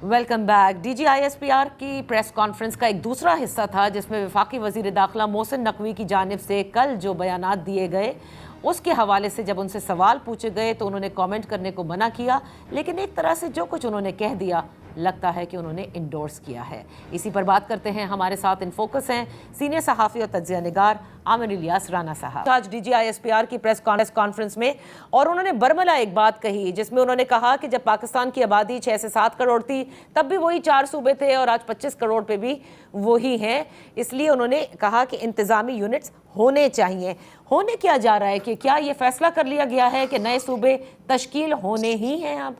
Welcome back. DGISPR की press conference का एक दूसरा हिस्सा था जिसमें वफाकी वज़ीर दाखिला मोहसिन नकवी की जानिब से कल जो बयानात दिए गए उसके हवाले से जब उनसे सवाल पूछे गए तो उन्होंने कमेंट करने को मना किया, लेकिन एक तरह से जो कुछ उन्होंने कह दिया लगता है कि उन्होंने इंडोर्स किया है। इसी पर बात करते हैं। हमारे साथ इन फोकस हैं सीनियर सहाफ़ी और तज्ज़िया निगार आमिर इलियास राना साहब। आज DGISPR की प्रेस कॉन्फ्रेंस में और उन्होंने बरमला एक बात कही जिसमें उन्होंने कहा कि जब पाकिस्तान की आबादी 6 से 7 करोड़ थी तब भी वही 4 सूबे थे और आज 25 करोड़ पे भी वही हैं। इसलिए उन्होंने कहा कि इंतज़ामी यूनिट्स होने चाहिए। होने क्या जा रहा है कि क्या ये फैसला कर लिया गया है कि नए सूबे तश्कील होने ही हैं? अब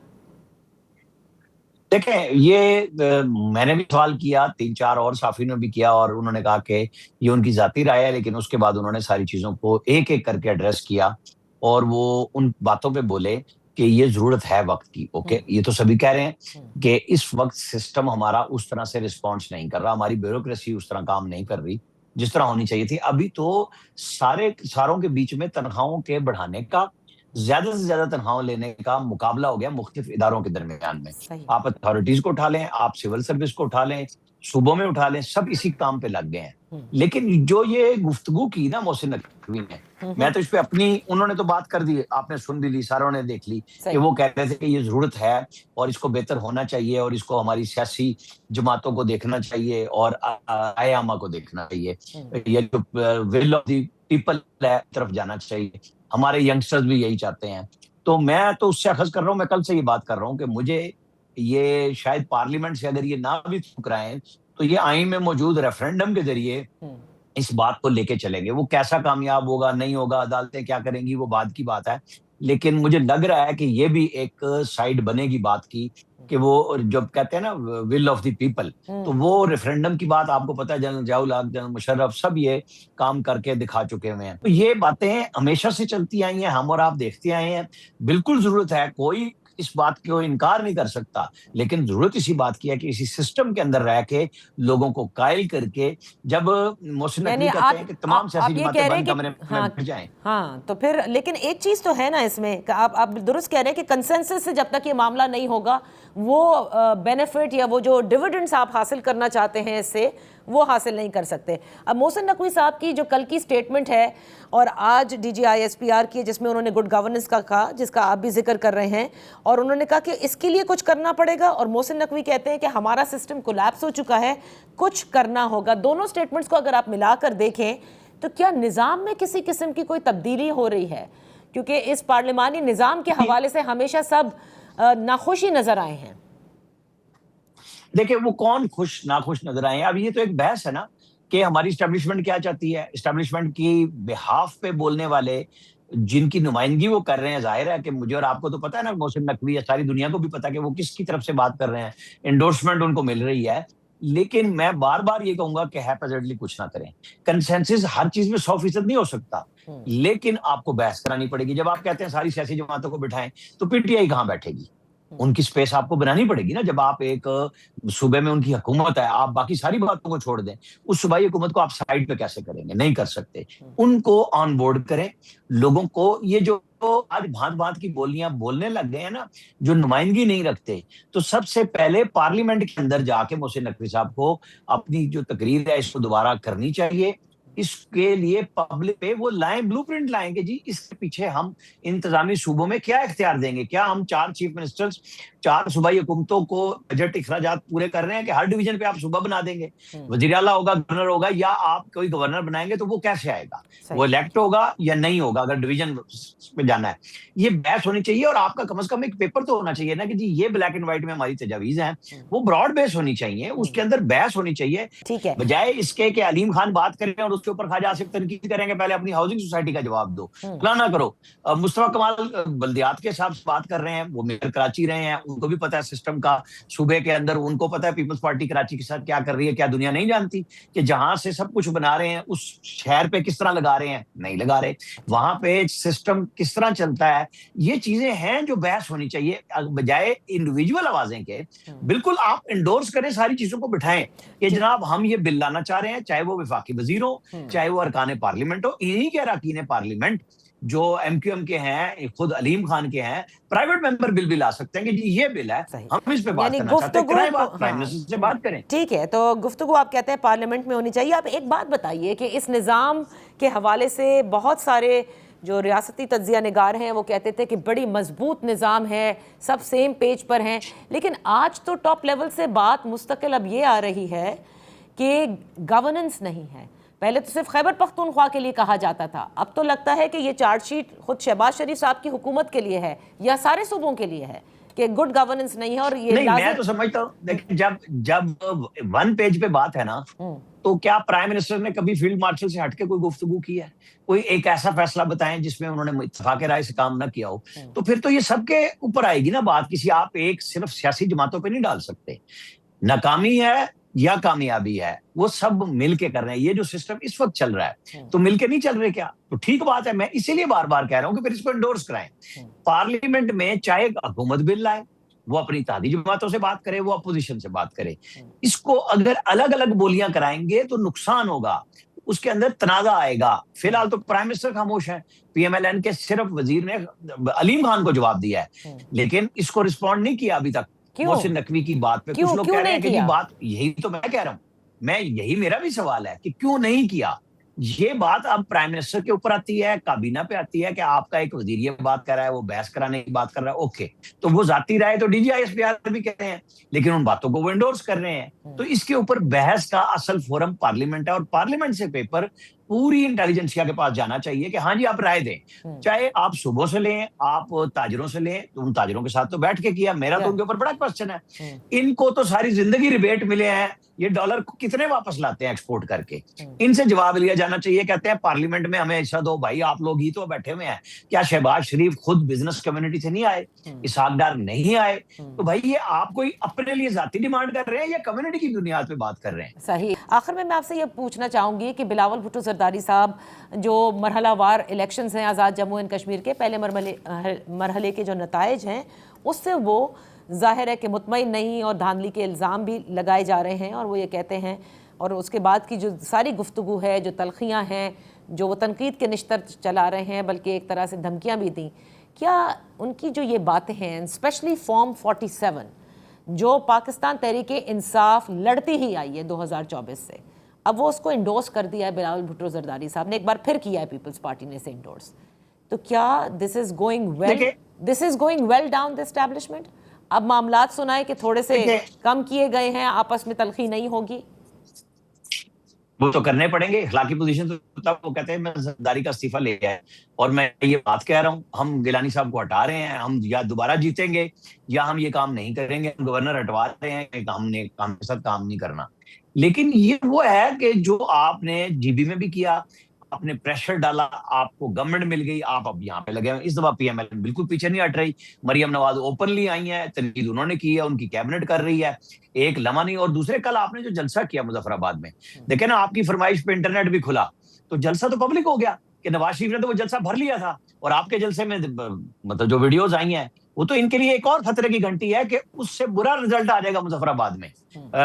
देखें, ये मैंने भी सवाल किया, 3-4 और साफी ने भी किया और उन्होंने कहा कि ये उनकी जाती राय है, लेकिन उसके बाद उन्होंने सारी चीजों को एक एक करके एड्रेस किया और वो उन बातों पे बोले कि ये जरूरत है वक्त की। ओके, ये तो सभी कह रहे हैं कि इस वक्त सिस्टम हमारा उस तरह से रिस्पॉन्स नहीं कर रहा, हमारी ब्यूरोक्रेसी उस तरह काम नहीं कर रही जिस तरह होनी चाहिए थी। अभी तो सारों के बीच में तनख्वाहों के बढ़ाने का, ज्यादा से ज्यादा तनख्वाह लेने का मुकाबला हो गया मुख्तलिफ इदारों के दरमियान में। आप अथॉरिटीज को उठा लें, आप सिविल सर्विस को उठा लें, सूबों में उठा लें, सब इसी काम पे लग गए हैं। लेकिन जो ये गुफ्तगू की ना मोहसिन नकवी ने, मैं तो इस पे अपनी, उन्होंने तो बात कर दी, आपने सुन भी ली, सारों ने देख ली कि वो कह रहे थे कि ये जरूरत है और इसको बेहतर होना चाहिए और इसको हमारी सियासी जमातों को देखना चाहिए और आयामा को देखना चाहिए। ये जो विल ऑफ द पीपल है तरफ जाना चाहिए, हमारे यंगस्टर्स भी यही चाहते हैं। तो मैं तो उससे अखज़ कर रहा हूँ, मैं कल से ये बात कर रहा हूँ कि मुझे ये शायद पार्लियामेंट से अगर ये ना भी ठुकराएं तो ये आईन में मौजूद रेफरेंडम के जरिए इस बात को लेके चलेंगे। वो कैसा कामयाब होगा नहीं होगा, अदालतें क्या करेंगी, वो बाद की बात है। लेकिन मुझे लग रहा है कि ये भी एक साइड बनेगी बात की कि वो जब कहते हैं ना विल ऑफ द पीपल, तो वो रेफरेंडम की बात आपको पता है, जनरल जियाउल हक, जनरल मुशर्रफ सब ये काम करके दिखा चुके हुए हैं। तो ये बातें हमेशा से चलती आई हैं, हम और आप देखते आए हैं। बिल्कुल जरूरत है, कोई इस बात को इनकार नहीं कर सकता, लेकिन जरूरत इसी बात की है कि इसी सिस्टम के अंदर रह के लोगों को कायल करके, जब मोहसिन नकवी कहते हैं कि तमाम सियासी जमातें बंद कमरे में बैठ जाएं। हाँ, तो फिर लेकिन एक चीज तो है ना इसमें, आप दुरुस्त कह रहे हैं कि कंसेंसस से जब तक ये मामला नहीं होगा वो बेनिफिट या वो जो डिविडेंड्स आप हासिल करना चाहते हैं इससे वो हासिल नहीं कर सकते। अब मोहसिन नकवी साहब की जो कल की स्टेटमेंट है और आज DGISPR की, जिसमें उन्होंने गुड गवर्नेंस का कहा, जिसका आप भी जिक्र कर रहे हैं, और उन्होंने कहा कि इसके लिए कुछ करना पड़ेगा, और मोहसिन नकवी कहते हैं कि हमारा सिस्टम कोलैप्स हो चुका है, कुछ करना होगा। दोनों स्टेटमेंट्स को अगर आप मिलाकर देखें तो क्या निज़ाम में किसी किस्म की कोई तब्दीली हो रही है? क्योंकि इस पार्लिमानी निज़ाम के हवाले से हमेशा सब नाखुश ही नजर आए हैं। देखिए, वो कौन खुश नाखुश नजर आए हैं? अब ये तो एक बहस है ना कि हमारी एस्टेब्लिशमेंट क्या चाहती है। एस्टेब्लिशमेंट की बिहाफ पे बोलने वाले जिनकी नुमाइंदगी वो कर रहे हैं, जाहिर है कि मुझे और आपको तो पता है ना, मोहसिन नकवी, सारी दुनिया को भी पता है कि वो किसकी तरफ से बात कर रहे हैं, एंडोर्समेंट उनको मिल रही है। लेकिन मैं बार बार ये कहूंगा कि हैप्पीजेंटली कुछ ना करें। कंसेंसस हर चीज में 100% नहीं हो सकता, लेकिन आपको बहस करानी पड़ेगी। जब आप कहते हैं सारी सियासी जमातों को बिठाएं, तो PTI कहां बैठेगी? उनकी स्पेस आपको बनानी पड़ेगी ना। जब आप एक सूबे में उनकी हुकूमत है, आप बाकी सारी बातों को छोड़ दें, उस सूबाई हुकूमत को आप साइड पे कैसे करेंगे? नहीं कर सकते। उनको ऑन बोर्ड करें, लोगों को। ये जो आज भांत भांत की बोलियां बोलने लग गए हैं ना, जो नुमाइंदगी नहीं रखते, तो सबसे पहले पार्लियामेंट के अंदर जाके मोहसिन नकवी साहब को अपनी जो तकरीर है इसको दोबारा करनी चाहिए। इसके लिए पब्लिक पे वो लाएं, ब्लूप्रिंट लाएं कि जी इसके पीछे हम इंतजामी सूबों में क्या इख्तियार देंगे। क्या हम 4 चीफ मिनिस्टर्स, 4 सूबाई हुकूमतों को बजट इखराजात पूरे कर रहे हैं कि हर डिवीजन पे आप सूबा बना देंगे? वजीर आला होगा, गवर्नर होगा, या आप कोई गवर्नर बनाएंगे तो वो कैसे आएगा? वो इलेक्ट होगा या नहीं होगा अगर डिवीजन पे जाना है? ये बहस होनी चाहिए और आपका कम से कम एक पेपर तो होना चाहिए ना कि जी ये ब्लैक एंड व्हाइट में हमारी तजावीज हैं। वो ब्रॉड बेस होनी चाहिए, उसके अंदर बहस होनी चाहिए, बजाय इसके कि अलीम खान बात करें और उसके ऊपर ख्वाजा आसिफ तनकीद करेंगे। पहले अपनी हाउसिंग सोसाइटी का जवाब दो, फलाना करो। मुस्तफा कमाल बल्दियात के साथ बात कर रहे हैं, वो मेयर कराची रहे हैं, उनको भी पता है सिस्टम का सूबे के अंदर, उनको पता है पीपल्स पार्टी कराची के साथ क्या कर रही है। क्या दुनिया नहीं जानती कि जहां से सब कुछ बना रहे हैं उस शहर पे किस तरह लगा रहे हैं? नहीं लगा रहे। वहां पे सिस्टम किस तरह चलता है? ये चीजें हैं जो बहस होनी चाहिए, बजाय इंडिविजुअल आवाजें के। बिल्कुल आप इंडोर्स करें, सारी चीजों को बिठाएं कि जनाब हम ये बिल लाना चाह रहे हैं, चाहे वो वफाकी वजीर हो, चाहे वो अरकान पार्लियामेंट हो। इन्हीं के अरकान पार्लियामेंट جو ایم کیو ایم کے ہیں, خود علیم خان کے ہیں, پرائیویٹ ممبر بل بھی لا سکتے ہیں کہ جی یہ بل ہے, ہم اس پہ بات کرنا چاہتے ہیں, کرائیں بات, پرائم منسٹر سے بات کریں. ٹھیک ہے, تو گفتگو آپ کہتے ہیں پارلیمنٹ میں ہونی چاہیے. آپ ایک بات بتائیے کہ اس نظام کے حوالے سے بہت سارے جو ریاستی تجزیہ نگار ہیں وہ کہتے تھے کہ بڑی مضبوط نظام ہے, سب سیم پیج پر ہیں, لیکن آج تو ٹاپ لیول سے بات مستقل اب یہ آ رہی ہے کہ گورننس نہیں ہے. پہلے تو صرف خیبر پختونخوا کے لیے کہا جاتا تھا, اب تو لگتا ہے کہ یہ چارج شیٹ خود شہباز شریف صاحب کی حکومت کے لیے ہے یا سارے صوبوں کے لیے ہے کہ گڈ گورننس نہیں ہے. اور یہ نہیں, میں تو سمجھتا ہوں, دیکھیں جب ون پیج پہ بات ہے نا, تو کیا پرائم منسٹر نے کبھی فیلڈ مارشل سے ہٹ کے کوئی گفتگو کی ہے؟ کوئی ایک ایسا فیصلہ بتائیں جس میں انہوں نے اتفاق رائے سے کام نہ کیا ہو, تو پھر تو یہ سب کے اوپر آئے گی نا بات. کسی آپ ایک صرف سیاسی جماعتوں پہ نہیں ڈال سکتے. ناکامی ہے یا کامیابی ہے, وہ سب مل کے کر رہے ہیں. یہ جو سسٹم اس وقت چل رہا ہے تو مل کے نہیں چل رہے کیا؟ تو ٹھیک بات ہے, میں اسی لیے بار بار کہہ رہا ہوں کہ پھر اس کو انڈورس کرائیں. پارلیمنٹ میں چاہے حکومت بل لائے, وہ اپنی اتحادی جماعتوں سے بات کرے, وہ اپوزیشن سے بات کرے. اس کو اگر الگ الگ بولیاں کرائیں گے تو نقصان ہوگا, اس کے اندر تنازع آئے گا. فی الحال تو پرائم منسٹر خاموش ہیں, پی ایم ایل این کے صرف وزیر نے علیم خان کو جواب دیا ہے, لیکن اس کو رسپونڈ نہیں کیا ابھی تک محسن نقوی کی بات پہ. کچھ لوگ کہہ رہے ہیں کہ جی بات, یہی تو میں کہہ رہا ہوں, یہی میرا بھی سوال ہے کہ کیوں نہیں کیا. یہ بات اب پرائم منسٹر کے اوپر آتی ہے, کابینہ پہ آتی ہے کہ آپ کا ایک وزیر یہ بات کر رہا ہے, وہ بحث کرانے کی بات کر رہا ہے, اوکے, تو وہ ذاتی رائے تو D G I S P R بھی کہتے ہیں, لیکن ان باتوں کو وہ انڈورس کر رہے ہیں. تو اس کے اوپر بحث کا اصل فورم پارلیمنٹ ہے, اور پارلیمنٹ سے پیپر پوری انٹیلیجنسیا کے پاس جانا چاہیے کہ ہاں جی آپ رائے دیں. چاہے آپ صوبوں سے لیں, آپ تاجروں سے لیں, تو ان تاجروں کے ساتھ تو بیٹھ کے کیا, میرا تو ان کے اوپر بڑا کوسچن ہے. ان کو تو ساری زندگی ریبیٹ ملے ہیں, یہ ڈالر کو کتنے واپس لاتے ہیں ایکسپورٹ کر کے. ان سے جواب لیا جانا چاہیے. کہتے ہیں پارلیمنٹ میں ہمیں حصہ دو بھائی, آپ لوگ ہی تو بیٹھے ہوئے ہیں. کیا شہباز شریف خود بزنس کمیونٹی سے نہیں آئے, اسحاق ڈار نہیں آئے؟ تو بھائی یہ آپ کوئی اپنے لیے ذاتی ڈیمانڈ کر رہے ہیں یا کمیونٹی کی بنیاد پہ بات کر رہے ہیں؟ صحیح. آخر میں آپ سے یہ پوچھنا چاہوں گی کہ بلاول بھٹو زرداری صاحب, جو مرحلہ وار الیکشنز ہیں آزاد جموں اینڈ کشمیر کے, پہلے مرحلے کے جو نتائج ہیں اس سے وہ ظاہر ہے کہ مطمئن نہیں, اور دھاندلی کے الزام بھی لگائے جا رہے ہیں, اور وہ یہ کہتے ہیں, اور اس کے بعد کی جو ساری گفتگو ہے, جو تلخیاں ہیں, جو وہ تنقید کے نشتر چلا رہے ہیں, بلکہ ایک طرح سے دھمکیاں بھی دیں, کیا ان کی جو یہ باتیں ہیں, اسپیشلی فارم 47 جو پاکستان تحریک انصاف لڑتی ہی آئی ہے 2024 سے, اب وہ اس کو انڈورس کر دیا ہے بلاول بھٹو زرداری صاحب نے, ایک بار پھر کیا ہے پیپلز پارٹی نے سے انڈورس, تو کیا this is going well down the establishment? اب معاملات سنائے کہ تھوڑے سے کم کیے گئے ہیں, آپس میں تلخی نہیں ہوگی. وہ تو کرنے پڑیں گے, اخلاقی پوزیشن تو وہ کہتے ہیں میں زرداری کا استعفیٰ لے گیا ہے, اور میں یہ بات کہہ رہا ہوں, ہم گیلانی صاحب کو ہٹا رہے ہیں, ہم یا دوبارہ جیتیں گے یا ہم یہ کام نہیں کریں گے. گورنر ہٹوا رہے ہیں کہ ہم نے کام کے ساتھ کام نہیں کرنا. لیکن یہ وہ ہے کہ جو آپ نے جی بی میں بھی کیا, آپ نے پریشر ڈالا, آپ کو گورنمنٹ مل گئی, آپ اب یہاں پہ لگے ہیں. اس دفعہ پی ایم ایل بالکل پیچھے نہیں ہٹ رہی. مریم نواز اوپنلی آئی ہیں, تنقید انہوں نے کی ہے, ان کی کیبنٹ کر رہی ہے, ایک لمحہ نہیں. اور دوسرے کل آپ نے جو جلسہ کیا مظفر آباد میں, دیکھیں نا, آپ کی فرمائش پہ انٹرنیٹ بھی کھلا, تو جلسہ تو پبلک ہو گیا کہ نواز شریف نے تو وہ جلسہ بھر لیا تھا, اور آپ کے جلسے میں مطلب جو ویڈیوز آئی ہیں وہ تو ان کے لیے ایک اور خطرے کی گھنٹی ہے کہ اس سے برا رزلٹ آ جائے گا مظفر آباد میں,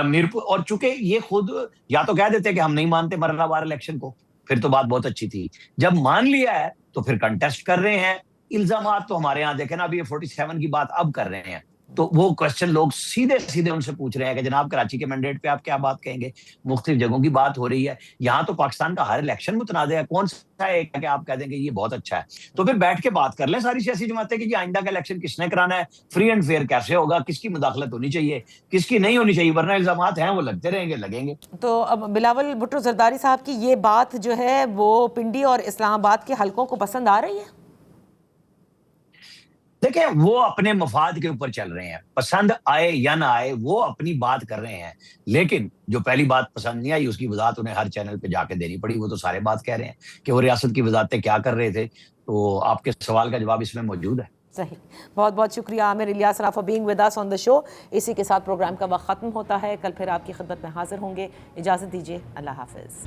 میرپور. اور چونکہ یہ خود یا تو کہہ دیتے کہ ہم نہیں مانتے مرحلہ وار الیکشن کو, پھر تو بات بہت اچھی تھی. جب مان لیا ہے تو پھر کنٹیسٹ کر رہے ہیں. الزامات تو ہمارے ہاں دیکھیں نا, ابھی یہ 47 کی بات اب کر رہے ہیں, تو وہ کوشچن لوگ سیدھے ان سے پوچھ رہے ہیں کہ جناب کراچی کے مینڈیٹ پہ آپ کیا بات کہیں گے. مختلف جگہوں کی بات ہو رہی ہے. یہاں تو پاکستان کا ہر الیکشن متنازع ہے, کون سا ہے کہ آپ کہہ دیں کہ یہ بہت اچھا ہے. تو پھر بیٹھ کے بات کر لیں ساری سیاسی جماعتیں کہ جی آئندہ کا الیکشن کس نے کرانا ہے, فری اینڈ فیئر کیسے ہوگا, کس کی مداخلت ہونی چاہیے, کس کی نہیں ہونی چاہیے, ورنہ الزامات ہیں وہ لگتے رہیں گے, لگیں گے. تو اب بلاول بھٹو زرداری صاحب کی یہ بات جو ہے وہ پنڈی اور اسلام آباد کے حلقوں کو پسند آ رہی ہے؟ دیکھیں, وہ اپنے مفاد کے اوپر چل رہے ہیں, پسند آئے یا نہ آئے وہ اپنی بات کر رہے ہیں. لیکن جو پہلی بات پسند نہیں آئی اس کی وضاحت انہیں ہر چینل پہ جا کے دینی پڑی. وہ تو سارے بات کہہ رہے ہیں کہ وہ ریاست کی وزارتیں کیا کر رہے تھے. تو آپ کے سوال کا جواب اس میں موجود ہے. صحیح. بہت بہت شکریہ Aamir Ilyas Rauf for being with us on the show. اسی کے ساتھ پروگرام کا وقت ختم ہوتا ہے. کل پھر آپ کی خدمت میں حاضر ہوں گے. اجازت دیجیے, اللہ حافظ.